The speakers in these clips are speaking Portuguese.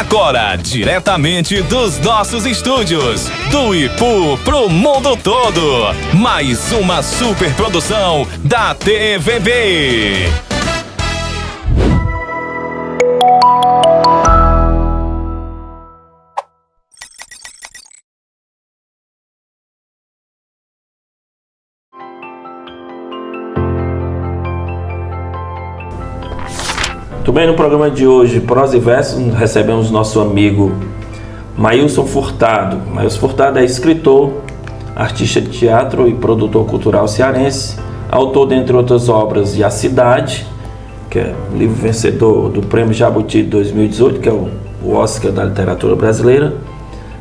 Agora, diretamente dos nossos estúdios, do Ipu pro mundo todo, mais uma superprodução da TVB. Muito bem, no programa de hoje, Prosa e Versos, recebemos nosso amigo Maílson Furtado. Maílson Furtado é escritor, artista de teatro e produtor cultural cearense, autor, dentre outras obras, de A Cidade, que é um livro vencedor do Prêmio Jabuti de 2018, que é o Oscar da literatura brasileira,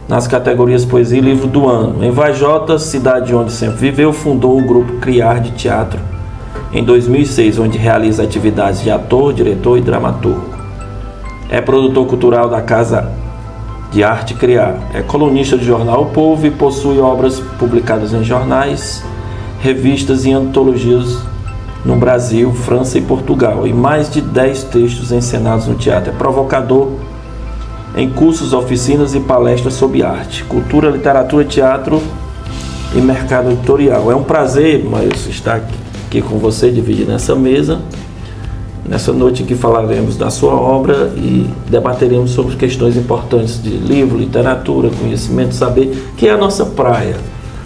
nas categorias Poesia e Livro do Ano. Em Vajota, cidade onde sempre viveu, fundou o grupo Criar de Teatro, em 2006, onde realiza atividades de ator, diretor e dramaturgo. É produtor cultural da Casa de Arte Criar. É colunista do jornal O Povo e possui obras publicadas em jornais, revistas e antologias no Brasil, França e Portugal, e mais de 10 textos encenados no teatro. É provocador em cursos, oficinas e palestras sobre arte, cultura, literatura, teatro e mercado editorial. É um prazer, mas estar aqui com você, dividir nessa mesa, nessa noite em que falaremos da sua obra e debateremos sobre questões importantes de livro, literatura, conhecimento, saber, que é a nossa praia.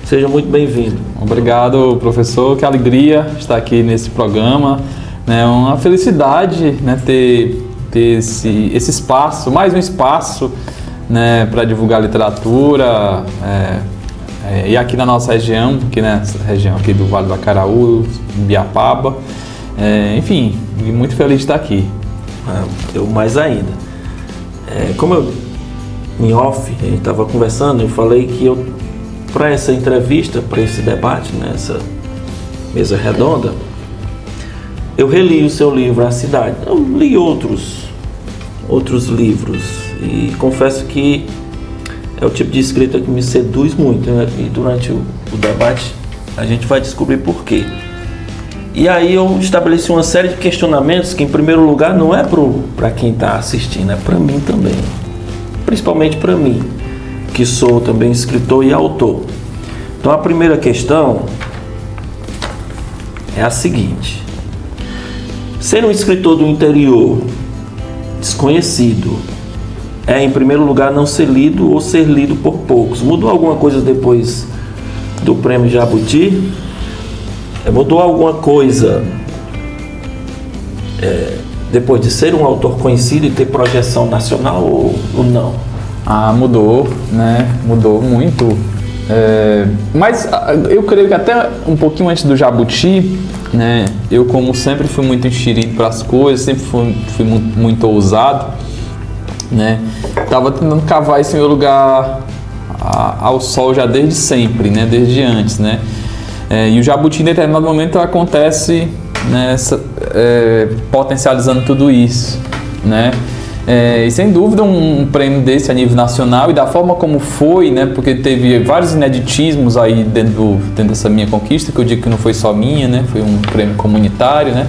Seja muito bem-vindo. Obrigado, professor, que alegria estar aqui nesse programa, né? Uma felicidade, né, ter esse espaço, mais um espaço, né, para divulgar literatura, e aqui na nossa região, aqui nessa região aqui do Vale do Acaraú, Biapaba, enfim, muito feliz de estar aqui. Eu mais ainda. Como eu, em off, a gente estava conversando, eu falei que eu, para essa entrevista, para esse debate, nessa mesa redonda, eu reli o seu livro A Cidade. Eu li outros livros e confesso que é o tipo de escrita que me seduz muito, né? E durante o debate a gente vai descobrir por quê. E aí eu estabeleci uma série de questionamentos que, em primeiro lugar, não é para quem está assistindo, é para mim também. Principalmente para mim, que sou também escritor e autor. Então a primeira questão é a seguinte: ser um escritor do interior desconhecido é, em primeiro lugar, não ser lido ou ser lido por poucos. Mudou alguma coisa depois do Prêmio Jabuti? Mudou alguma coisa depois de ser um autor conhecido e ter projeção nacional ou não? Mudou, né? Mudou muito. Mas eu creio que até um pouquinho antes do Jabuti, né? Eu, como sempre, fui muito enxerido para as coisas, sempre fui muito ousado, né? Tava tentando cavar esse meu lugar ao sol já desde sempre, né? Desde antes, né? E o Jabuti, em determinado momento, acontece, né? Potencializando tudo isso, né? E sem dúvida um prêmio desse a nível nacional e da forma como foi, né? Porque teve vários ineditismos aí dentro dessa minha conquista, que eu digo que não foi só minha, né? Foi um prêmio comunitário, né?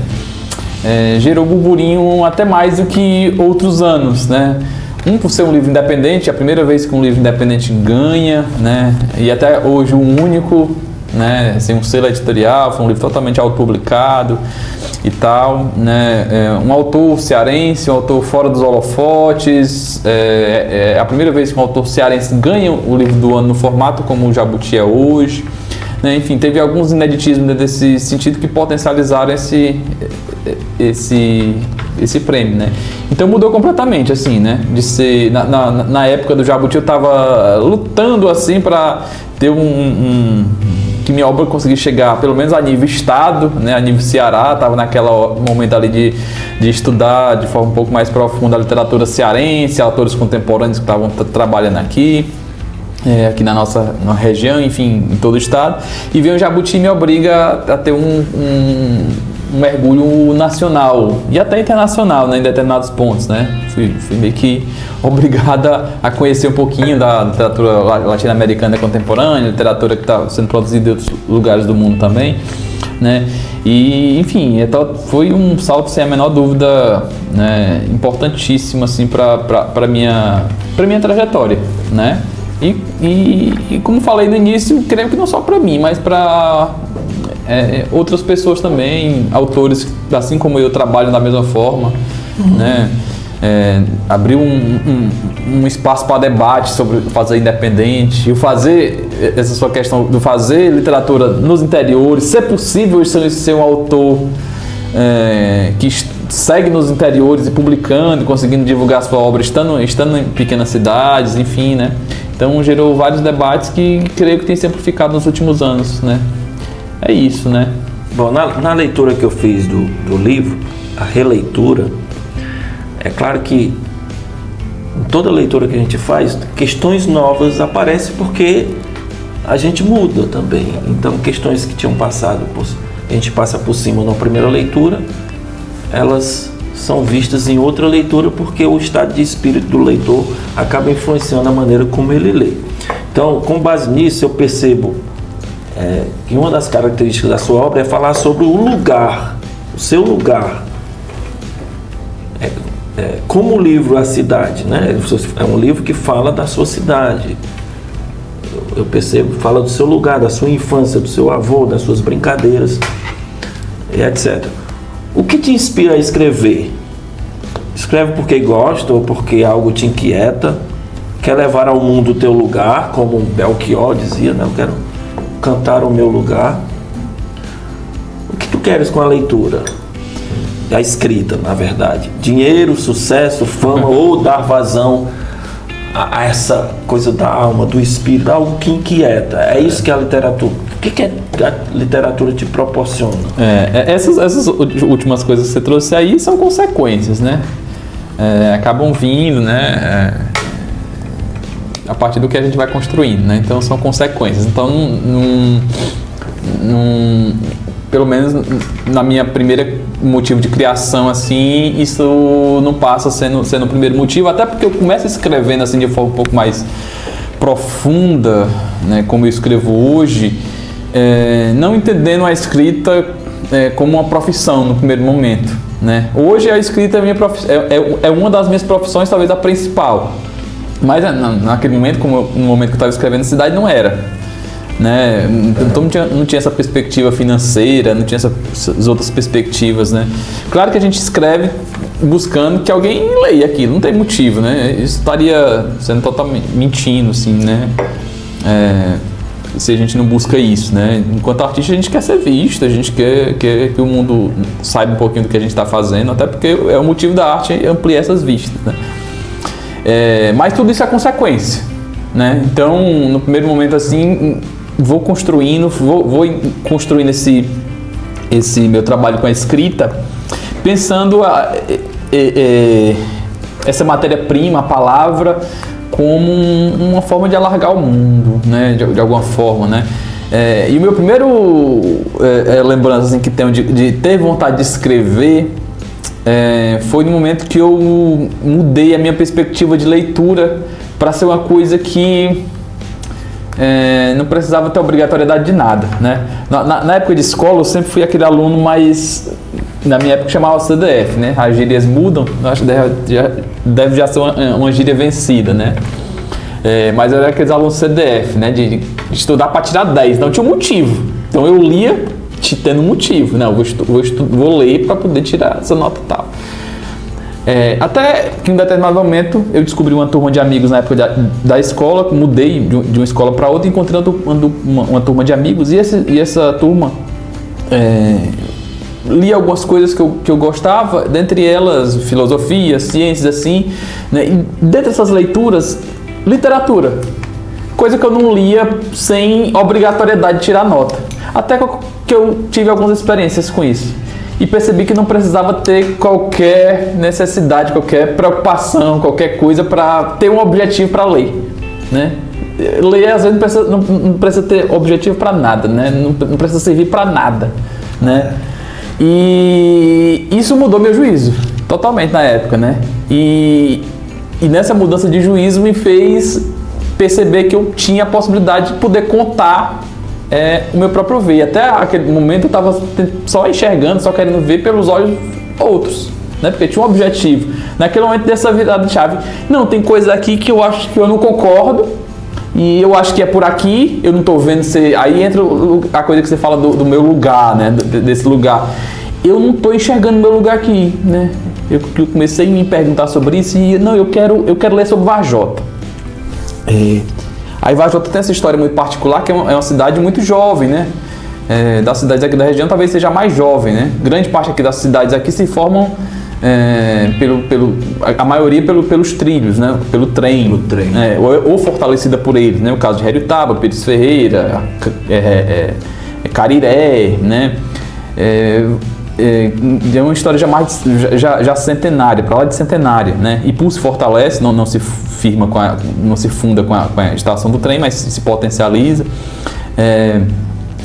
Gerou burburinho até mais do que outros anos, né? Por ser um livro independente, é a primeira vez que um livro independente ganha, né? E até hoje o único, né? Sem um selo editorial, foi um livro totalmente autopublicado e tal, né? Um autor cearense, um autor fora dos holofotes, é a primeira vez que um autor cearense ganha o livro do ano no formato como o Jabuti é hoje, né? Enfim, teve alguns ineditismos nesse sentido que potencializaram esse prêmio, né? Então mudou completamente, assim, né? De ser, na época do Jabuti eu estava lutando, assim, para ter que minha obra conseguisse chegar, pelo menos a nível estado, né? A nível Ceará, estava naquele momento ali de estudar de forma um pouco mais profunda a literatura cearense, autores contemporâneos que estavam trabalhando aqui na nossa região, enfim, em todo o estado. E veio o Jabuti me obriga a ter um mergulho nacional e até internacional, né, em determinados pontos, né? Fui meio que obrigada a conhecer um pouquinho da literatura latino-americana contemporânea, literatura que está sendo produzida em outros lugares do mundo também. né? E, enfim, foi um salto sem a menor dúvida, né, importantíssimo assim para minha trajetória, né? E como falei no início, creio que não só para mim, mas para outras pessoas também, autores assim como eu trabalham da mesma forma, né? Abriu um espaço para debate sobre fazer independente, essa sua questão do fazer literatura nos interiores, se é possível ser um autor que segue nos interiores e publicando, conseguindo divulgar sua obra, estando em pequenas cidades, enfim, né? Então gerou vários debates que creio que tem simplificado nos últimos anos, né? É isso, né? Bom, na leitura que eu fiz do livro, a releitura, é claro que em toda leitura que a gente faz, questões novas aparecem porque a gente muda também. Então, questões que tinham passado, a gente passa por cima na primeira leitura, elas são vistas em outra leitura porque o estado de espírito do leitor acaba influenciando a maneira como ele lê. Então, com base nisso, eu percebo que uma das características da sua obra é falar sobre o lugar, o seu lugar. Como o livro A Cidade, né? É um livro que fala da sua cidade. Eu percebo, fala do seu lugar, da sua infância, do seu avô, das suas brincadeiras, e etc. O que te inspira a escrever? Escreve porque gosta ou porque algo te inquieta? Quer levar ao mundo o teu lugar, como Belchior dizia, né? Eu quero cantar o meu lugar. O que tu queres com a leitura? A escrita, na verdade. Dinheiro, sucesso, fama, ou dar vazão a essa coisa da alma, do espírito, algo que inquieta. É isso que a literatura... O que a literatura te proporciona? Essas últimas coisas que você trouxe aí são consequências, né? Acabam vindo, né? A partir do que a gente vai construindo, né? Então são consequências. Então, pelo menos na minha primeira motivo de criação, assim, isso não passa sendo o primeiro motivo, até porque eu começo escrevendo assim de forma um pouco mais profunda, né, como eu escrevo hoje, não entendendo a escrita como uma profissão no primeiro momento, né? Hoje a escrita é uma das minhas profissões, talvez a principal, mas naquele momento, como no momento que eu estava escrevendo Cidade, não era, né? Então não tinha essa perspectiva financeira, não tinha essas outras perspectivas, né? Claro que a gente escreve buscando que alguém leia aquilo, não tem motivo, né? Isso estaria sendo totalmente mentindo, assim, né? Se a gente não busca isso, né? Enquanto artista, a gente quer ser visto, a gente quer que o mundo saiba um pouquinho do que a gente está fazendo, até porque é o motivo da arte ampliar essas vistas, né? Mas tudo isso é consequência, né? Então, no primeiro momento, assim, vou construindo esse meu trabalho com a escrita, pensando essa matéria-prima, a palavra, como uma forma de alargar o mundo, né? De alguma forma, né? E o meu primeiro lembrança assim, que tenho de ter vontade de escrever foi no momento que eu mudei a minha perspectiva de leitura para ser uma coisa que não precisava ter obrigatoriedade de nada, né? Na época de escola eu sempre fui aquele aluno mais, na minha época chamava CDF, né? As gírias mudam, eu acho que deve já ser uma gíria vencida, né? Mas eu era aqueles alunos CDF, né? De estudar para tirar 10, não tinha um motivo. Então eu lia tendo motivo, não, vou ler para poder tirar essa nota e tal. Até que em um determinado momento eu descobri uma turma de amigos na época da escola, mudei de uma escola para outra, encontrando uma turma de amigos, e essa turma lia algumas coisas que eu gostava, dentre elas filosofia, ciências, assim, né? E dentre essas leituras, literatura, coisa que eu não lia sem obrigatoriedade de tirar nota, até que eu tive algumas experiências com isso. E percebi que não precisava ter qualquer necessidade, qualquer preocupação, qualquer coisa para ter um objetivo para ler, né? Ler às vezes não precisa ter objetivo para nada, né? Não precisa servir para nada, né? E isso mudou meu juízo totalmente na época, né? E nessa mudança de juízo me fez perceber que eu tinha a possibilidade de poder contar o meu próprio ver. Até aquele momento eu estava só enxergando, só querendo ver pelos olhos outros, né? Porque tinha um objetivo. Naquele momento dessa virada de chave, não, tem coisa aqui que eu acho que eu não concordo, e eu acho que é por aqui, eu não estou vendo se... Aí entra a coisa que você fala do meu lugar, né? Desse lugar. Eu não estou enxergando meu lugar aqui, né? Eu comecei a me perguntar sobre isso e não, eu quero ler sobre Varjota. Aí Varjota tem essa história muito particular, que é uma cidade muito jovem, né? Das cidades aqui da região talvez seja mais jovem, né? Grande parte aqui das cidades aqui se formam a maioria pelos trilhos, né? Pelo trem. Ou fortalecida por eles, né? O caso de Heriotaba, Pires Ferreira, Cariré, né? É uma história já centenária, para lá de centenária, né? Ipu se fortalece, não se firma não se funda com a estação do trem, mas se potencializa.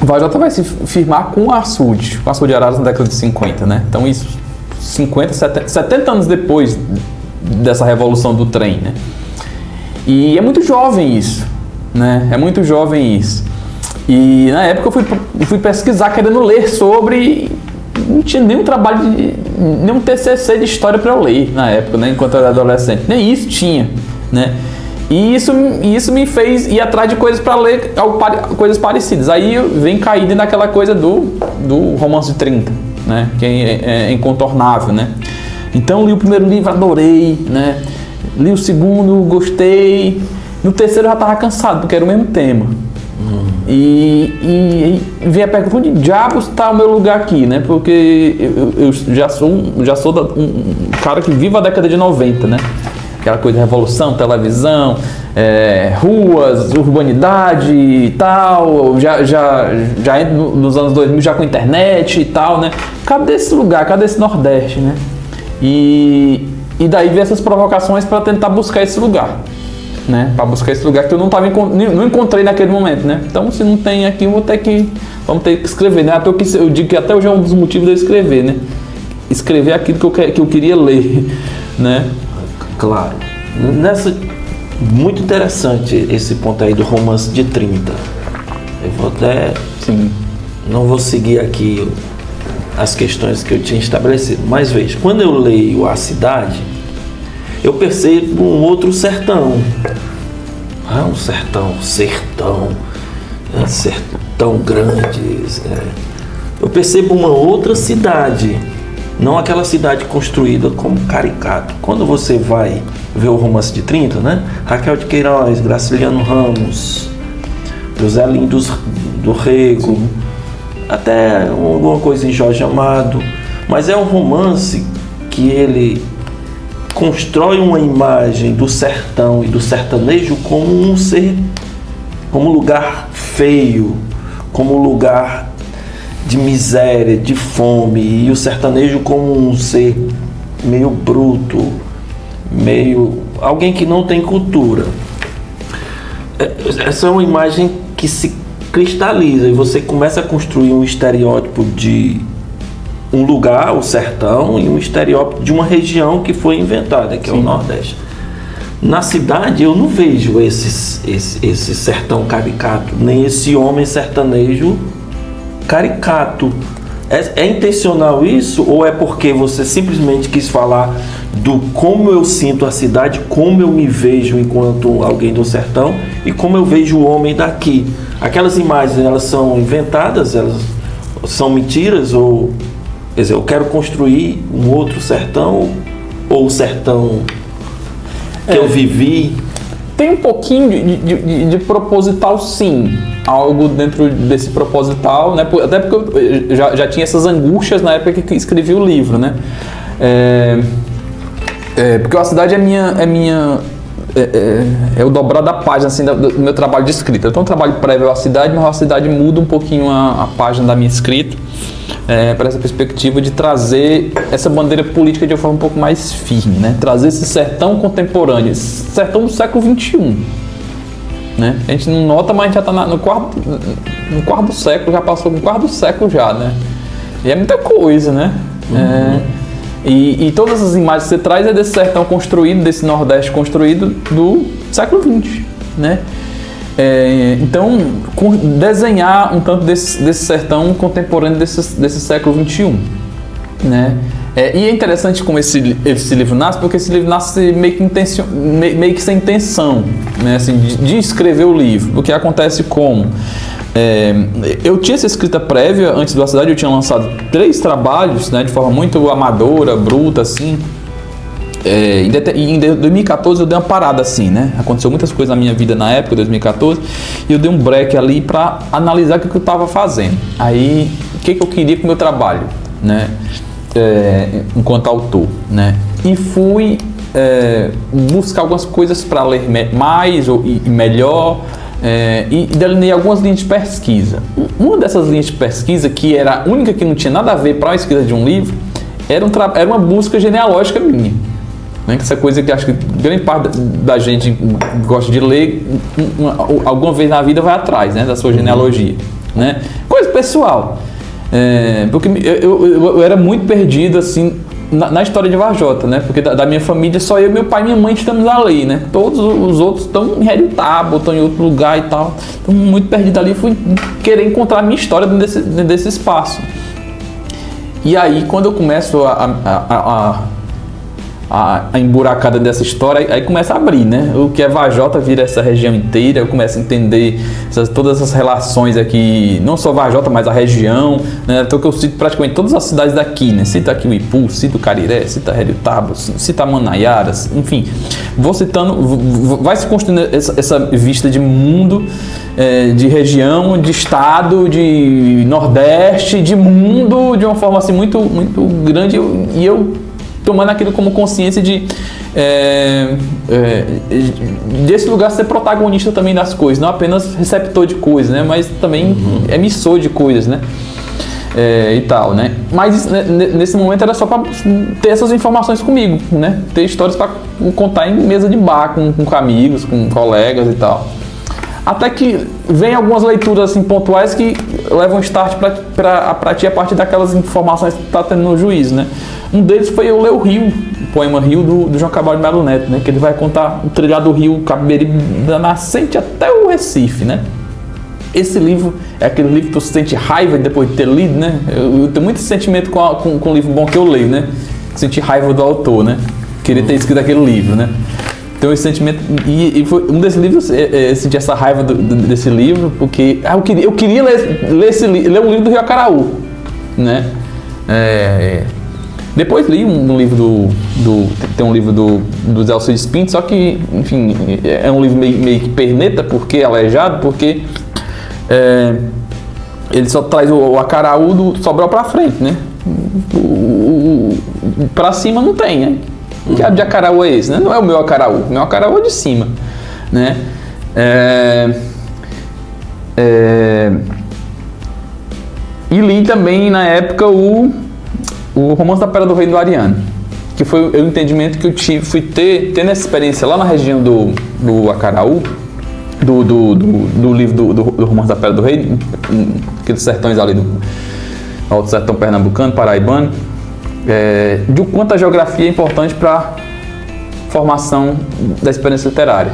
Varjota vai se firmar com o açude de Araras na década de 50, né? Então isso 70 anos depois dessa revolução do trem, né? E é muito jovem isso, né? É muito jovem isso. E na época eu fui pesquisar querendo ler sobre... Não tinha nenhum trabalho, nenhum TCC de história para eu ler na época, né? Enquanto eu era adolescente. Nem isso tinha, né? E isso me fez ir atrás de coisas para ler, coisas parecidas. Aí eu venho caído naquela coisa do romance de 30, né? Que é incontornável, né? Então li o primeiro livro, adorei, né? Li o segundo, gostei. No terceiro eu já estava cansado, porque era o mesmo tema. E vem a pergunta: onde diabos está o meu lugar aqui, né? Porque eu já sou um cara que vive a década de 90, né? Aquela coisa de revolução, televisão, ruas, urbanidade e tal, já entro nos anos 2000 já com internet e tal, né? Cadê esse lugar? Cadê esse Nordeste, né? E daí vem essas provocações para tentar buscar esse lugar, né? Para buscar esse lugar que eu não encontrei naquele momento, né? Então, se não tem aqui, vamos ter que escrever, né? Eu digo que até hoje é um dos motivos de eu escrever, né? Escrever aquilo que eu queria ler, né? Claro. Muito interessante esse ponto aí do romance de 30. Eu vou até... Sim. Não vou seguir aqui as questões que eu tinha estabelecido. Mas veja, quando eu leio A Cidade, eu percebo um outro sertão. Um sertão grande. Eu percebo uma outra cidade, não aquela cidade construída como caricato. Quando você vai ver o romance de 30, né? Raquel de Queiroz, Graciliano Ramos, José Lindo do Rego, até alguma coisa em Jorge Amado, mas é um romance que ele constrói uma imagem do sertão e do sertanejo como um ser, como um lugar feio, como um lugar de miséria, de fome, e o sertanejo como um ser meio bruto, meio alguém que não tem cultura. Essa é uma imagem que se cristaliza e você começa a construir um estereótipo de um lugar, o sertão, e um estereótipo de uma região que foi inventada, que é o Nordeste. Na cidade eu não vejo esse sertão caricato, nem esse homem sertanejo caricato. É intencional isso, ou é porque você simplesmente quis falar do como eu sinto a cidade, como eu me vejo enquanto alguém do sertão e como eu vejo o homem daqui? Aquelas imagens, elas são inventadas, elas são mentiras, ou quer dizer, eu quero construir um outro sertão, ou o sertão que eu vivi? Tem um pouquinho de proposital, sim. Algo dentro desse proposital, né? Até porque eu já tinha essas angústias na época que escrevi o livro, né? Porque a cidade é o dobrar da página, assim, do meu trabalho de escrita. Eu tenho um trabalho prévio à cidade, mas a cidade muda um pouquinho a página da minha escrita, para essa perspectiva de trazer essa bandeira política de uma forma um pouco mais firme, né? Trazer esse sertão contemporâneo, esse sertão do século XXI. Né? A gente não nota, mas a gente já está no quarto do século, já passou um quarto do século já, né? E é muita coisa, né? E todas as imagens que você traz é desse sertão construído, desse Nordeste construído do século XX, né? Então, desenhar um tanto desse sertão contemporâneo desse século XXI, né? E é interessante como esse livro nasce, porque esse livro nasce meio que sem intenção, né? Assim, de escrever o livro. O que acontece como? Eu tinha essa escrita prévia antes do A Cidade, eu tinha lançado 3 trabalhos, né, de forma muito amadora, bruta, assim. Em 2014 eu dei uma parada assim, né? Aconteceu muitas coisas na minha vida na época, 2014, e eu dei um break ali para analisar o que eu estava fazendo. Aí, o que eu queria com o meu trabalho, né? Enquanto autor, né? E fui buscar algumas coisas para ler mais e melhor, e delineei algumas linhas de pesquisa. Uma dessas linhas de pesquisa, que era a única que não tinha nada a ver para a escrita de um livro, era uma busca genealógica minha. Né? Essa coisa que acho que grande parte da gente gosta de ler, alguma vez na vida vai atrás, né, da sua genealogia, né? Coisa pessoal, porque eu era muito perdido assim na história de Varjota, né? Porque da minha família só eu, meu pai e minha mãe estamos ali, né? Todos os outros estão em Redutabo, estão em outro lugar e tal, estão muito perdido ali. Fui querer encontrar a minha história dentro desse espaço. E aí quando eu começo a emburacada dessa história, aí começa a abrir, né? O que é Varjota vira essa região inteira, eu começo a entender todas essas relações aqui, não só Varjota, mas a região, né? Então que eu cito praticamente todas as cidades daqui, né? Cito aqui o Ipu, cito Cariré, cito Redutabo, cito Manaiaras, enfim, vou citando, vai se construindo essa vista de mundo, de região, de estado, de nordeste, de mundo, de uma forma assim muito, muito grande, e eu tomando aquilo como consciência desse lugar ser protagonista também das coisas, não apenas receptor de coisas, né, mas também emissor de coisas, né, e tal, né. Mas nesse momento era só para ter essas informações comigo, né, ter histórias para contar em mesa de bar com amigos, com colegas e tal. Até que vem algumas leituras assim, pontuais que levam start para ti a partir daquelas informações que tu tá tendo no juízo, né? Um deles foi eu ler o Rio, o poema Rio do João Cabral de Melo Neto, né? Que ele vai contar o trilhar do Rio Caberibe da nascente até o Recife, né? Esse livro é aquele livro que tu sente raiva depois de ter lido, né? Eu tenho muito sentimento com um livro bom que eu leio, né? Sentir raiva do autor, né? Querer ter escrito aquele livro, né? Então esse sentimento, e foi um desses livros, senti essa raiva desse livro, porque eu queria ler um livro do Rio Acaraú, né? Depois li um livro tem um livro do Zé Alcides Pinto, só que, enfim, é um livro meio que perneta, porque é aleijado, porque ele só traz o Acaraú do Sobral pra frente, né? Pra cima não tem, né? Que diabo de Acaraú é esse, né? Não é o meu Acaraú, o meu Acaraú é de cima, né? E li também na época o Romance da Pedra do Rei do Ariano, que foi o entendimento que eu fui tendo essa experiência lá na região do Acaraú, do livro do Romance da Pedra do Rei, aqueles sertões ali do Alto Sertão Pernambucano, Paraibano, de o quanto a geografia é importante para a formação da experiência literária.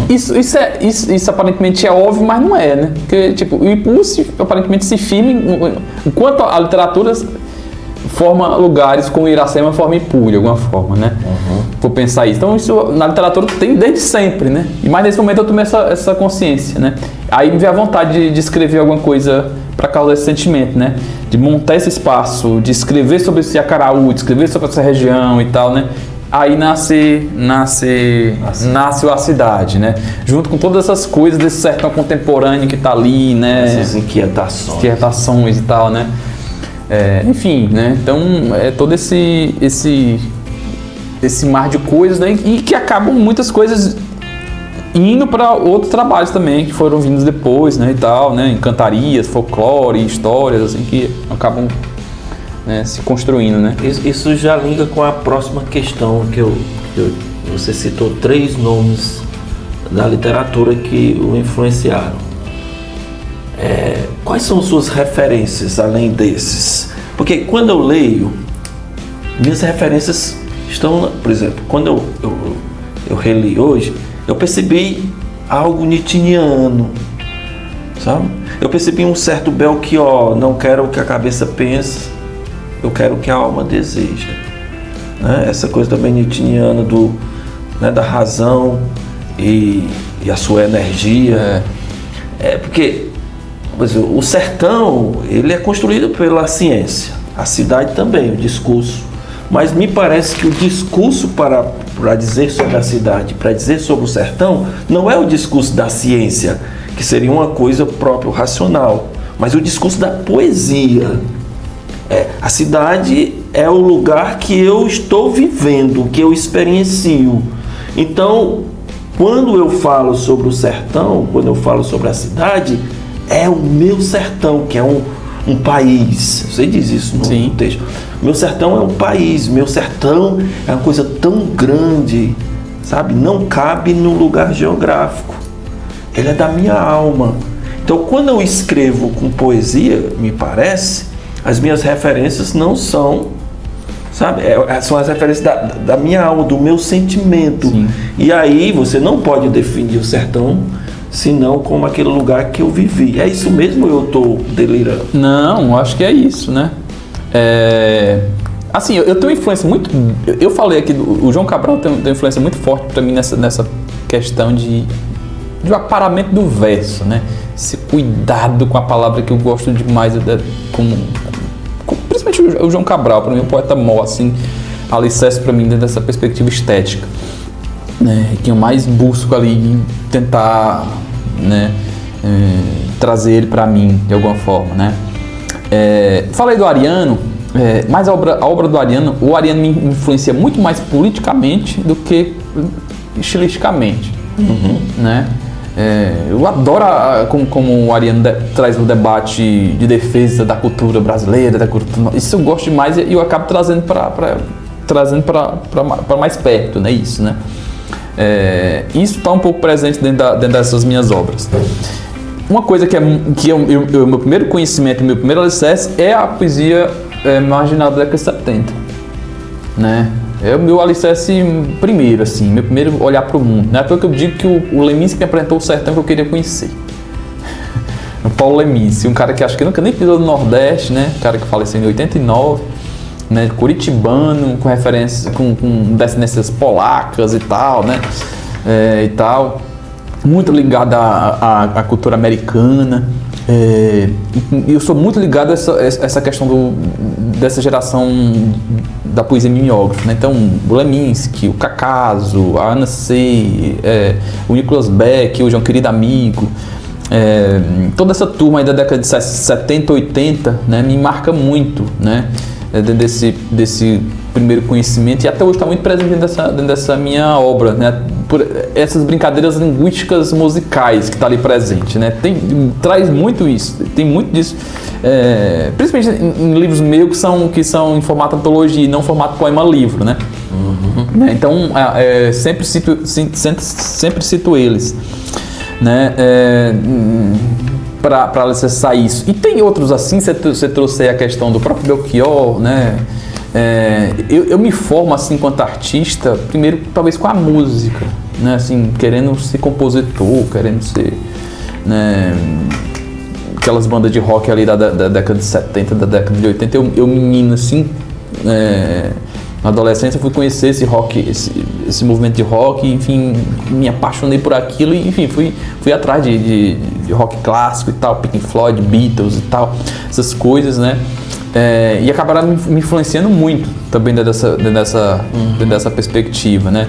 Isso aparentemente é óbvio, mas não é, né? Porque, tipo, o Ipu aparentemente se firma enquanto a literatura forma lugares como Iracema forma Ipu, de alguma forma, né? Vou pensar isso. Então, isso na literatura tem desde sempre, né? E mais nesse momento eu tomei essa consciência, né? Aí me veio a vontade de escrever alguma coisa para causar esse sentimento, né? De montar esse espaço, de escrever sobre esse Acaraú, de escrever sobre essa região e tal, né? Aí nasce A Cidade, né? Junto com todas essas coisas desse sertão contemporâneo que tá ali, né? Essas inquietações e tal, né? Enfim, né? Então é todo esse mar de coisas, né? E que acabam muitas coisas indo para outros trabalhos também que foram vindos depois, né? E tal, né? Encantarias, folclore, histórias assim que acabam, né, se construindo, né? Isso já liga com a próxima questão que você citou 3 nomes da literatura que o influenciaram. Quais são suas referências além desses? Porque quando eu leio, minhas referências estão, por exemplo, quando eu reli hoje, eu percebi algo nietzschiano, sabe? Eu percebi um certo Belchior, não quero o que a cabeça pensa, eu quero o que a alma deseja, né? Essa coisa também nietzschiana né, da razão e a sua energia. Porque o sertão, ele é construído pela ciência, a cidade também, o discurso. Mas me parece que o discurso para dizer sobre a cidade, para dizer sobre o sertão, não é o discurso da ciência, que seria uma coisa própria, racional, mas o discurso da poesia. A cidade é o lugar que eu estou vivendo, que eu experiencio. Então, quando eu falo sobre o sertão, quando eu falo sobre a cidade, é o meu sertão, que é um país. Você diz isso no texto. Meu sertão é um país, meu sertão é uma coisa tão grande, sabe? Não cabe num lugar geográfico. Ele é da minha alma. Então, quando eu escrevo com poesia, me parece, as minhas referências não são, sabe? São as referências da minha alma, do meu sentimento. Sim. E aí você não pode definir o sertão senão como aquele lugar que eu vivi. É isso mesmo ou eu estou delirando? Não, acho que é isso, né? Assim, eu tenho influência muito... Eu falei aqui, o João Cabral tem uma influência muito forte para mim nessa questão de aparamento do verso, né? Esse cuidado com a palavra que eu gosto demais, principalmente o João Cabral, para mim, o poeta mó, assim, alicerce para mim dentro dessa perspectiva estética, né? Que eu mais busco ali tentar, né, trazer ele para mim de alguma forma, né? Falei do Ariano, mas a obra do Ariano, o Ariano me influencia muito mais politicamente do que estilisticamente, né? Eu adoro como o Ariano traz o debate de defesa da cultura brasileira, da cultura, isso eu gosto demais e eu acabo trazendo para mais perto, né? Isso, né? Isso está um pouco presente dentro dessas minhas obras. Uma coisa que é o meu primeiro conhecimento, meu primeiro alicerce é a poesia marginal da década de 70, né? É o meu alicerce primeiro, assim, meu primeiro olhar para o mundo. Não é porque eu digo que o Leminski me apresentou o sertão que eu queria conhecer. O Paulo Leminski, um cara que acho que nunca nem pisou no Nordeste, né? Um cara que faleceu em 89, né? Curitibano, com referências, com descendências polacas e tal, né? E tal. Muito ligado à cultura americana. Eu sou muito ligado a essa questão dessa geração da poesia mimeógrafa, né? Então, o Leminski, o Cacaso, a Ana C, o Nicholas Beck, o João Querido Amigo, toda essa turma aí da década de 70, 80, né, me marca muito, né? Dentro desse primeiro conhecimento, e até hoje está muito presente dentro dessa minha obra, né? Por essas brincadeiras linguísticas musicais que está ali presente, né? Traz muito isso, tem muito disso, principalmente em livros meus que são em formato antologia e não formato poema-livro, né? Então, sempre cito eles, né? Para acessar isso. E tem outros assim, você trouxe aí a questão do próprio Belchior, né? Eu me formo assim enquanto artista, primeiro talvez com a música, né? Assim, querendo ser compositor, querendo ser, né, aquelas bandas de rock ali da década de 70, da década de 80, eu menino assim, na adolescência fui conhecer esse rock, esse movimento de rock, enfim, me apaixonei por aquilo e, enfim, fui atrás de rock clássico e tal, Pink Floyd, Beatles e tal, essas coisas, né? E acabaram me influenciando muito também dentro dessa perspectiva, né?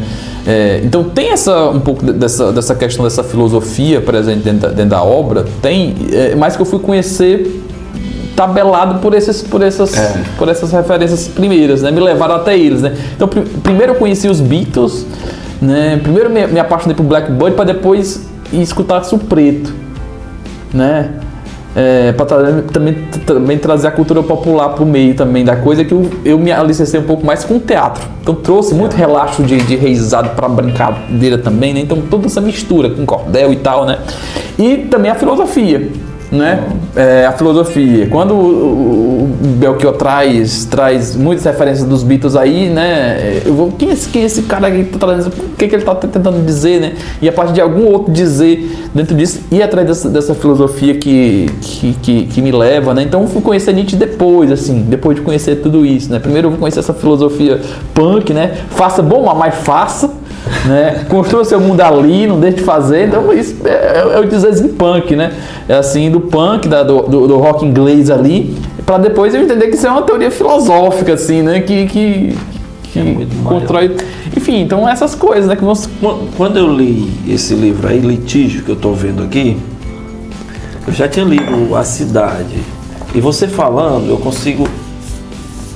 Então tem um pouco dessa questão dessa filosofia presente dentro da obra, mas que eu fui conhecer tabelado por essas referências primeiras, né? Me levaram até eles, né? Então primeiro eu conheci os Beatles, né? Primeiro me apaixonei por Blackbird para depois escutar Sul Preto, né? Para também trazer a cultura popular para o meio também da coisa, que eu me alicercei um pouco mais com o teatro. Então trouxe muito relaxo de reizado para brincadeira também, né? Então toda essa mistura com cordel e tal, né? E também a filosofia, né? A filosofia. Quando o Belchior traz muitas referências dos Beatles aí, né? Quem é esse cara que tá trazendo? O que ele tá tentando dizer, né? E a partir de algum outro dizer dentro disso, ir atrás dessa filosofia que me leva, né? Então eu fui conhecer Nietzsche depois de conhecer tudo isso, né? Primeiro eu vou conhecer essa filosofia punk, né? Faça bom, mas faça, né? Construa seu mundo ali, não deixe de fazer. Então isso é o dizer punk, né? É assim, do punk, do rock inglês ali, para depois eu entender que isso é uma teoria filosófica, assim, né? Que constrói... Enfim, então essas coisas, né? Quando eu li esse livro aí, Litígio, que eu estou vendo aqui, eu já tinha lido A Cidade. E você falando, eu consigo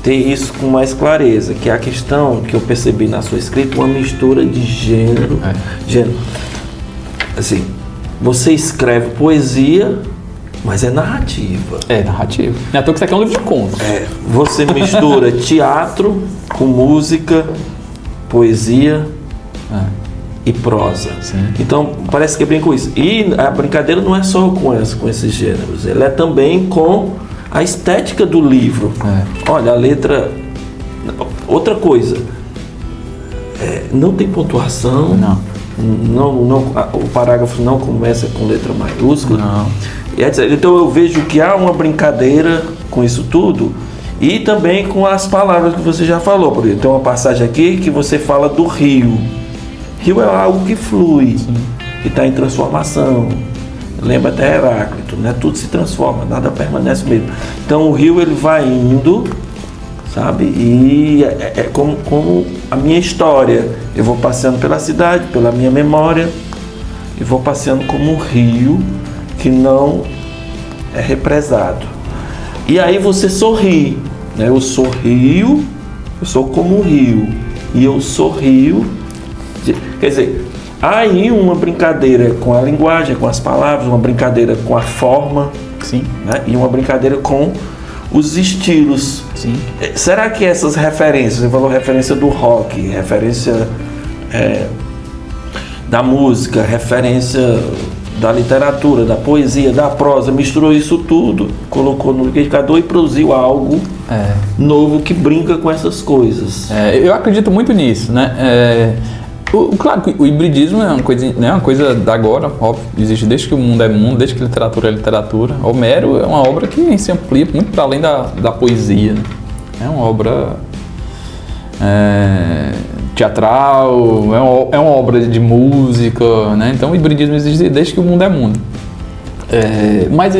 ter isso com mais clareza, que é a questão que eu percebi na sua escrita, uma mistura de gênero. Assim, você escreve poesia, mas é narrativa. É narrativa. Não é à toa que isso aqui é um livro de contos. Você mistura teatro com música, poesia e prosa. Sim. Então, parece que brinca com isso. E a brincadeira não é só com esses gêneros, ela é também com a estética do livro. Olha, a letra... Outra coisa, não tem pontuação. O parágrafo não começa com letra maiúscula. Não. Então eu vejo que há uma brincadeira com isso tudo e também com as palavras que você já falou. Por exemplo, tem uma passagem aqui que você fala do rio. Rio é algo que flui, que está em transformação. Lembra até Heráclito, né? Tudo se transforma, nada permanece mesmo. Então o rio ele vai indo, sabe? E é como a minha história. Eu vou passeando pela cidade, pela minha memória, e vou passeando como um rio que não é represado. E aí você sorri, né? Eu sou rio, eu sou como um rio, e eu sorrio. Quer dizer, há aí uma brincadeira com a linguagem, com as palavras, uma brincadeira com a forma, Sim. Né? E uma brincadeira com os estilos. Sim. Será que essas referências, você falou referência do rock, referência da música, referência da literatura, da poesia, da prosa, misturou isso tudo, colocou no liquidificador e produziu algo novo que brinca com essas coisas? Eu acredito muito nisso, né? Claro que o hibridismo é uma coisa da agora, óbvio, existe desde que o mundo é mundo, desde que literatura é literatura. Homero é uma obra que se amplia muito para além da poesia, né? É uma obra teatral, é uma obra de música, né? Então o hibridismo existe desde que o mundo é mundo. Mas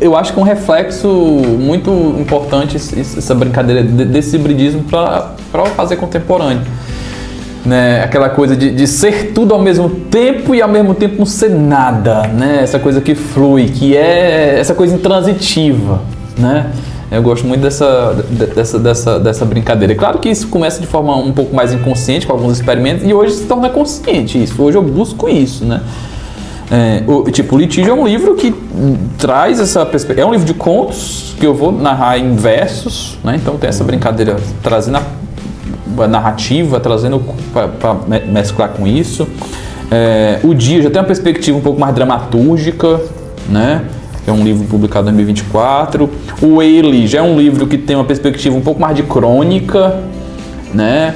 eu acho que é um reflexo muito importante essa brincadeira desse hibridismo para o fazer contemporâneo. Né, aquela coisa de ser tudo ao mesmo tempo e ao mesmo tempo não ser nada, né? Essa coisa que flui, que é essa coisa intransitiva, né? Eu gosto muito dessa brincadeira. É claro que isso começa de forma um pouco mais inconsciente, com alguns experimentos, e hoje se torna consciente isso. Hoje eu busco isso, né? O Litígio é um livro que traz essa perspectiva. É um livro de contos que eu vou narrar em versos, né? Então tem essa brincadeira trazendo a narrativa, trazendo para mesclar com isso. O Dia já tem uma perspectiva um pouco mais dramatúrgica, né? É um livro publicado em 2024. O Ele já é um livro que tem uma perspectiva um pouco mais de crônica, né?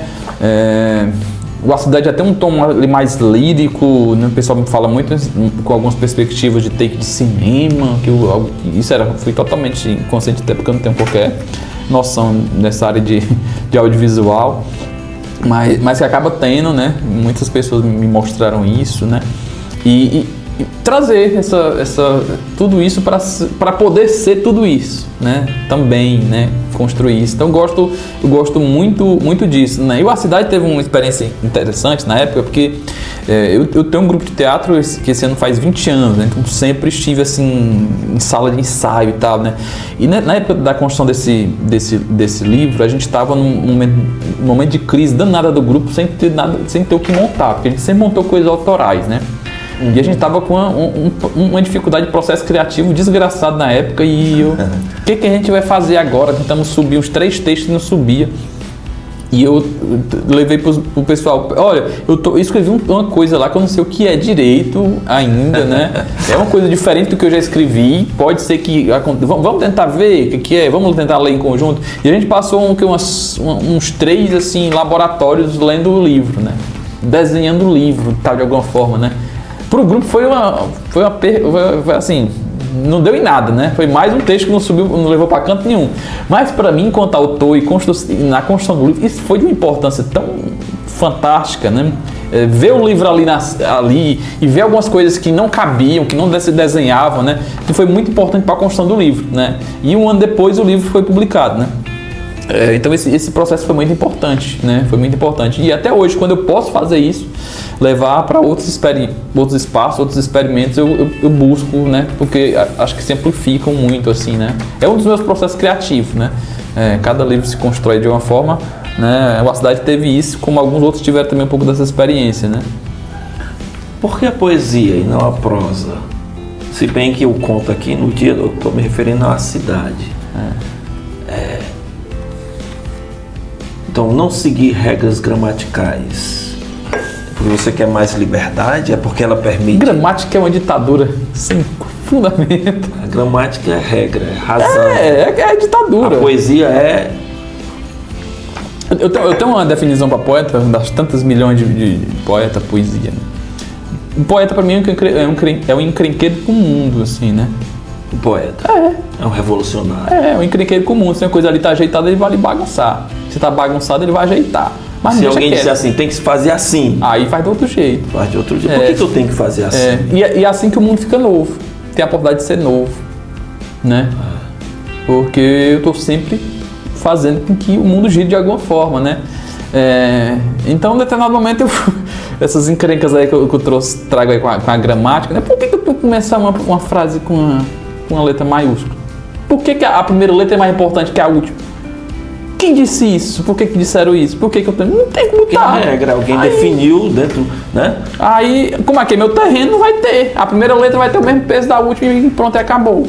O A Cidade já tem um tom mais lírico, né? O pessoal me fala muito com algumas perspectivas de take de cinema, isso foi totalmente inconsciente, até porque eu não tenho qualquer noção nessa área de audiovisual, mas que acaba tendo, né? Muitas pessoas me mostraram isso, né? E trazer tudo isso para poder ser tudo isso, né? Também, né? Construir isso. Então eu gosto muito disso, né? E A Cidade teve uma experiência interessante na época, porque eu tenho um grupo de teatro que esse ano faz 20 anos, né? Então sempre estive assim em sala de ensaio e tal, né? E na época da construção desse livro, a gente estava num momento de crise danada do grupo, sem ter o que montar, porque a gente sempre montou coisas autorais, né? E a gente estava com uma dificuldade de processo criativo desgraçado na época, e o que a gente vai fazer agora? Tentamos subir uns 3 textos e não subia. E eu levei pro pessoal, olha, eu escrevi uma coisa lá que eu não sei o que é direito ainda, né? É uma coisa diferente do que eu já escrevi, pode ser que... Vamos tentar ver o que é, vamos tentar ler em conjunto. E a gente passou uns 3, assim, laboratórios lendo o livro, né? Desenhando o livro, tal, de alguma forma, né? Pro grupo foi assim... Não deu em nada, né? Foi mais um texto que não subiu, não levou para canto nenhum. Mas para mim, enquanto autor e na construção do livro, isso foi de uma importância tão fantástica, né? Ver o livro ali e ver algumas coisas que não cabiam, que não se desenhavam, né? Que foi muito importante para a construção do livro, né? E um ano depois o livro foi publicado, né? Então esse processo foi muito importante, né? Foi muito importante. E até hoje, quando eu posso fazer isso, levar para outros espaços, outros experimentos, eu busco, né? Porque acho que simplificam muito, assim, né? É um dos meus processos criativos, né? Cada livro se constrói de uma forma, né? A cidade teve isso, como alguns outros tiveram também um pouco dessa experiência, né? Por que a poesia e não a prosa? Se bem que eu conto aqui no dia, eu estou me referindo à cidade. Então, não seguir regras gramaticais. Porque você quer mais liberdade? É porque ela permite... Gramática é uma ditadura sem fundamento. A gramática é regra, é razão. É ditadura. A poesia é... Eu tenho uma definição para poeta, das tantas milhões de poeta, poesia. Um poeta, para mim, é um encrenqueiro com o mundo, assim, né? O poeta. É um revolucionário. É um encrenqueiro com o mundo. Se a coisa ali tá ajeitada, ele vai ali bagunçar. Se tá bagunçado, ele vai ajeitar. Mas se alguém disser assim, tem que se fazer assim. Aí faz de outro jeito. Faz de outro jeito. Por que eu tenho que fazer assim? E é assim que o mundo fica novo. Tem a oportunidade de ser novo, né? Porque eu tô sempre fazendo com que o mundo gire de alguma forma, né? Então, em determinado momento, essas encrencas aí que eu trago aí com a gramática, né? Por que eu tenho que começar uma frase com uma letra maiúscula? Por que a primeira letra é mais importante que a última? Quem disse isso? Por que disseram isso? Por que eu tenho? Não tem como estar. Regra, alguém definiu dentro, né? Aí, como aqui é meu terreno, não vai ter. A primeira letra vai ter o mesmo peso da última e pronto, acabou.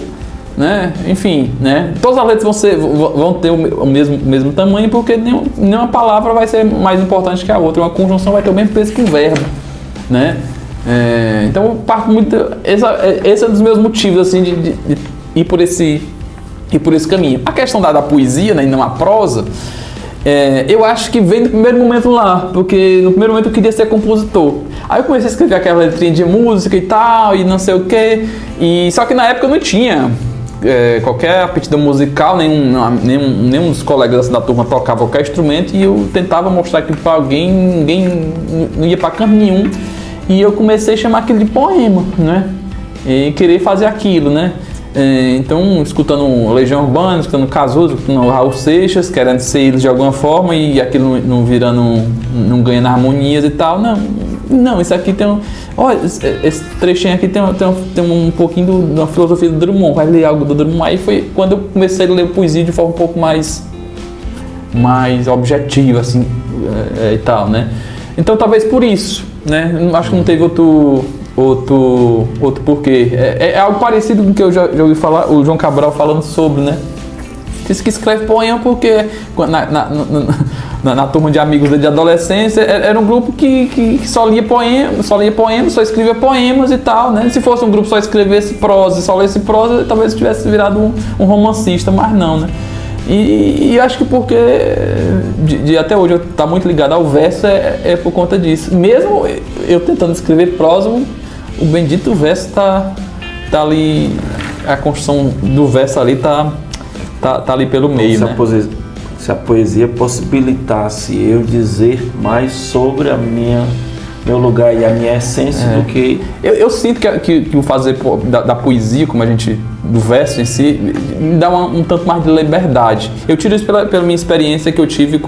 Né? Enfim, né? Todas as letras vão ter o mesmo tamanho, porque nenhuma palavra vai ser mais importante que a outra. Uma conjunção vai ter o mesmo peso que um verbo, né? Então, eu parto muito... Esse é um dos meus motivos, assim, de ir por esse caminho. A questão da poesia, né, e não a prosa, eu acho que vem no primeiro momento lá, porque no primeiro momento eu queria ser compositor. Aí eu comecei a escrever aquela letrinha de música e tal, e não sei o quê, só que na época eu não tinha qualquer aptidão musical, nenhum dos colegas da turma tocava qualquer instrumento, e eu tentava mostrar aquilo para alguém, ninguém não ia para canto nenhum, e eu comecei a chamar aquilo de poema, né, e querer fazer aquilo, né. Então, escutando Legião Urbana, escutando Cazuza, escutando Raul Seixas, querendo ser eles de alguma forma, e aquilo não ganhando harmonias e tal. Não, isso aqui tem olha, esse trechinho aqui tem um pouquinho da filosofia do Drummond, vai ler algo do Drummond. Aí foi quando eu comecei a ler poesia de forma um pouco mais objetiva, assim, e tal, né? Então, talvez por isso, né? Acho que não teve outro porquê. É algo parecido com o que eu já ouvi falar, o João Cabral falando sobre, né? Diz que escreve poema porque na turma de amigos de adolescência era um grupo que só lia poemas, só escrevia poemas e tal, né? Se fosse um grupo só escrevesse prosa, só lesse prosa, talvez tivesse virado um romancista, mas não, né? E acho que porque de até hoje eu tá muito ligado ao verso é por conta disso. Mesmo eu tentando escrever prosa, o bendito verso tá ali, a construção do verso ali tá ali pelo meio, né? Se a poesia possibilitasse eu dizer mais sobre meu lugar e a minha essência do que... Eu sinto que o fazer da poesia, como a gente... do verso em si, me dá um tanto mais de liberdade. Eu tiro isso pela minha experiência que eu tive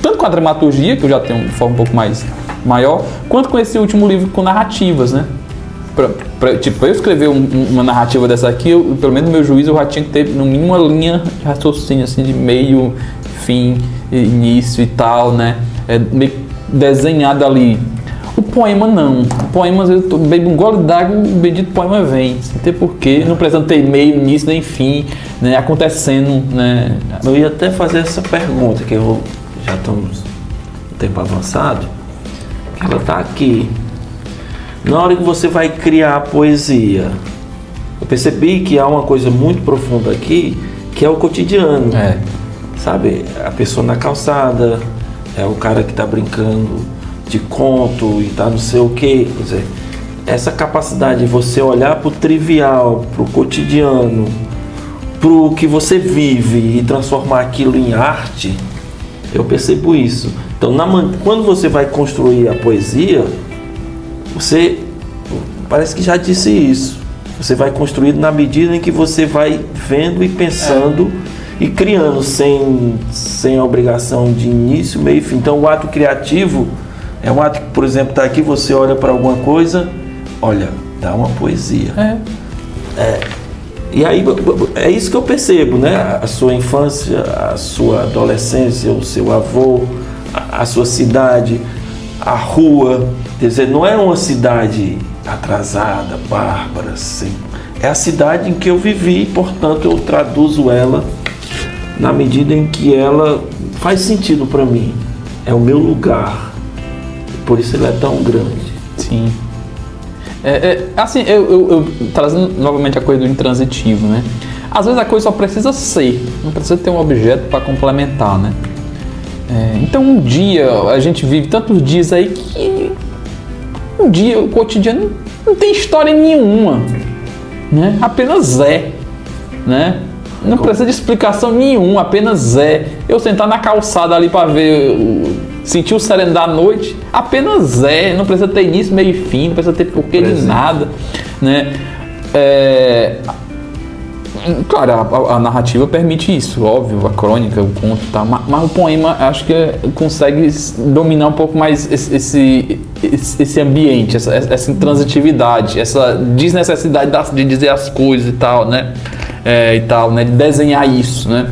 tanto com a dramaturgia, que eu já tenho de forma um pouco mais maior, quanto com esse último livro com narrativas, né? Pra eu escrever uma narrativa dessa aqui, pelo menos no meu juízo, eu já tinha que ter no mínimo uma linha de raciocínio, assim, de meio, fim, início e tal, né? Meio desenhado ali. O poema não. O poema, às vezes, eu bebo um gole d'água, o bendito poema vem. Sem ter porquê, não precisa ter meio, início, nem fim, né? Acontecendo, né? Eu ia até fazer essa pergunta, que eu já estamos no tempo avançado, ela está aqui. Na hora que você vai criar a poesia, eu percebi que há uma coisa muito profunda aqui, que é o cotidiano. Sabe? A pessoa na calçada, é o cara que está brincando de conto e tá não sei o quê. Quer dizer, essa capacidade de você olhar para o trivial, para o cotidiano, para o que você vive e transformar aquilo em arte, eu percebo isso. Então, quando você vai construir a poesia, você parece que já disse isso. Você vai construir na medida em que você vai vendo e pensando e criando, sem obrigação de início, meio e fim. Então, o ato criativo é um ato que, por exemplo, está aqui, você olha para alguma coisa, olha, dá uma poesia. E aí, é isso que eu percebo, né? A sua infância, a sua adolescência, o seu avô, a sua cidade, a rua. Quer dizer, não é uma cidade atrasada, bárbara, assim. É a cidade em que eu vivi, portanto, eu traduzo ela na medida em que ela faz sentido para mim. É o meu lugar. Por isso ele é tão grande. Sim. Assim, eu trazendo novamente a coisa do intransitivo, né? Às vezes a coisa só precisa ser, não precisa ter um objeto para complementar, né? Então um dia, a gente vive tantos dias aí que um dia o cotidiano não tem história nenhuma, né? Apenas né? Não precisa de explicação nenhuma, apenas eu sentar na calçada ali para ver, sentir o sereno da noite, apenas não precisa ter início, meio e fim, não precisa ter porquê de nada, né? Claro, a narrativa permite isso, óbvio, a crônica, o conto e tal, mas o poema acho que consegue dominar um pouco mais esse ambiente, essa intransitividade, essa desnecessidade de dizer as coisas e tal, né? De desenhar isso, né?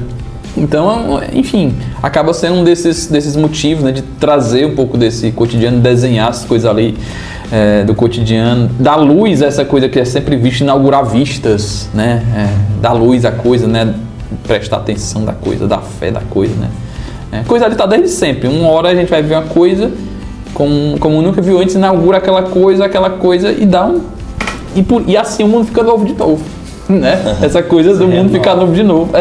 Então, enfim, acaba sendo um desses motivos, né, de trazer um pouco desse cotidiano, desenhar as coisas ali do cotidiano, dar luz a essa coisa que é sempre vista, inaugurar vistas, né? Dar luz à coisa, né? Prestar atenção da coisa, dar fé da coisa, né? Coisa ali tá desde sempre. Uma hora a gente vai ver uma coisa como nunca viu antes, inaugura aquela coisa e dá e assim o mundo fica novo de novo, né? Essa coisa do mundo ficar novo de novo.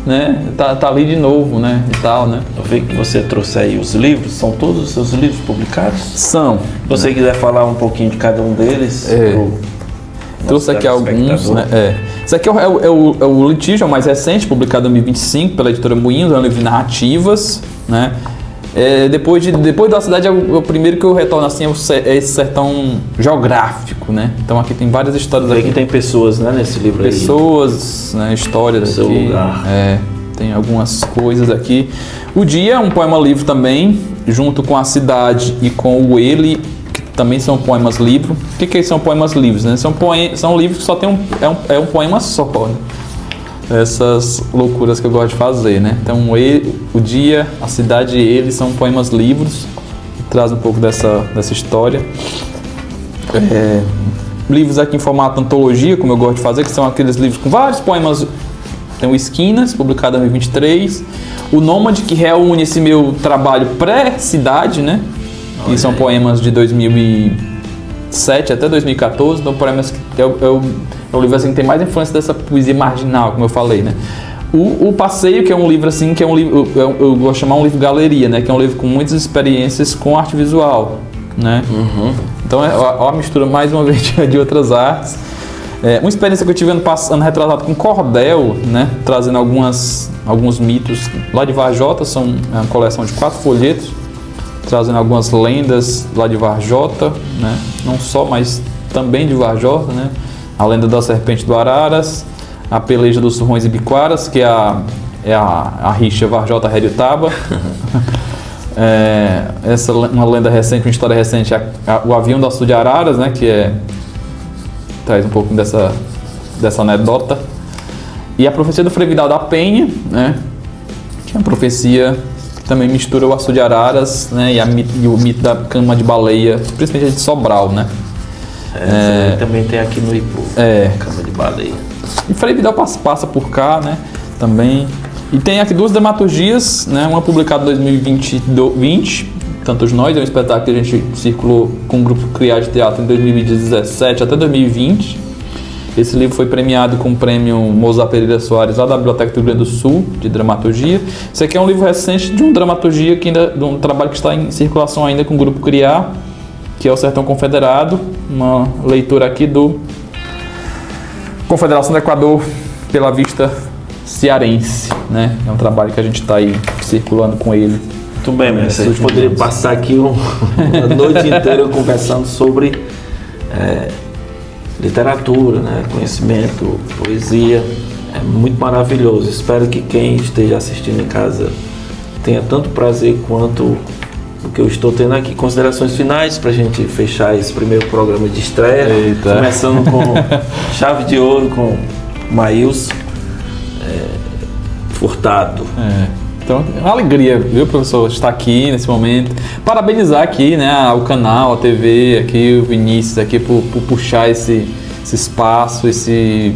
Né? Tá ali de novo, né? E tal, né? Eu vi que você trouxe aí os livros, são todos os seus livros publicados? São. Se você quiser falar um pouquinho de cada um deles. Trouxe aqui alguns, né? Esse aqui é o Litígio, é o mais recente, publicado em 2025 pela editora Moinhos, é um livro de narrativas, né? Depois da cidade, o primeiro que eu retorno assim é esse sertão geográfico, né? Então aqui tem várias histórias. Aqui tem pessoas, né, nesse livro pessoas, né, histórias seu aqui. Lugar. Tem algumas coisas aqui. O Dia é um poema livro também, junto com a cidade e com o Ele, que também são poemas livro. O que são poemas livros, né? São livros que só tem um poema só, né? Essas loucuras que eu gosto de fazer, né? Então, o Dia, a cidade e Ele são poemas livros, que trazem um pouco dessa história. Livros aqui em formato antologia, como eu gosto de fazer, que são aqueles livros com vários poemas. Tem o Esquinas, publicado em 2023. O Nômade, que reúne esse meu trabalho pré-cidade, né? Que são poemas de 2007 até 2014. Então, poemas que é o livro assim, que tem mais influência dessa poesia marginal, como eu falei, né? O Passeio, que é um livro assim, que é um livro, eu gosto de chamar um livro galeria, né? Que é um livro com muitas experiências com arte visual, né? Então é a mistura, mais uma vez, de outras artes. Uma experiência que eu tive ano retrasado com cordel, né? Trazendo alguns mitos lá de Varjota, são uma coleção de 4 folhetos, trazendo algumas lendas lá de Varjota, né? Não só, mas também de Varjota, né? A lenda da serpente do Araras, a peleja dos surrões e biquaras, que é a rixa Varjota-Heriotaba. Uma lenda recente, uma história recente, o avião do açude de Araras, né? Que traz um pouco dessa anedota. E a profecia do Frei Vidal da Penha, né? Que é uma profecia que também mistura o açude de Araras, né? E o mito da cama de baleia, principalmente de Sobral, né? Também tem aqui no Ipu, Cama de Baleia. E Frei Vidal passa por cá, né? Também. E tem aqui 2 dramaturgias, né? Uma publicada em 2020, Tantos Nós, é um espetáculo que a gente circulou com o Grupo Criar de Teatro em 2017 até 2020. Esse livro foi premiado com o prêmio Mozart Pereira Soares lá da Biblioteca do Rio Grande do Sul, de dramaturgia. Esse aqui é um livro recente de uma dramaturgia, de um trabalho que está em circulação ainda com o Grupo Criar, que é o Sertão Confederado, uma leitura aqui do Confederação do Equador pela Vista Cearense, né? É um trabalho que a gente está aí circulando com ele. Muito bem, mestre. A gente poderia passar aqui uma noite inteira conversando sobre literatura, né? Conhecimento, poesia. É muito maravilhoso. Espero que quem esteja assistindo em casa tenha tanto prazer quanto o que eu estou tendo aqui. Considerações finais para a gente fechar esse primeiro programa de estreia. Eita. Começando com chave de ouro com Maílson Furtado. Então, é uma alegria, viu, professor, estar aqui nesse momento. Parabenizar aqui, né, o canal, a TV, aqui, o Vinícius, aqui, por puxar esse espaço, esse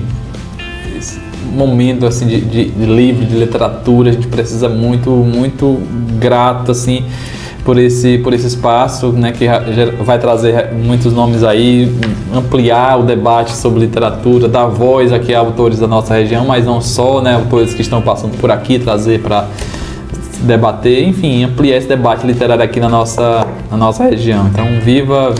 momento, assim, de livro, de literatura. A gente precisa muito grato, assim, por esse espaço, né, que vai trazer muitos nomes aí, ampliar o debate sobre literatura, dar voz aqui a autores da nossa região, mas não só, né, autores que estão passando por aqui, trazer para debater, enfim, ampliar esse debate literário aqui na nossa região. Então, viva!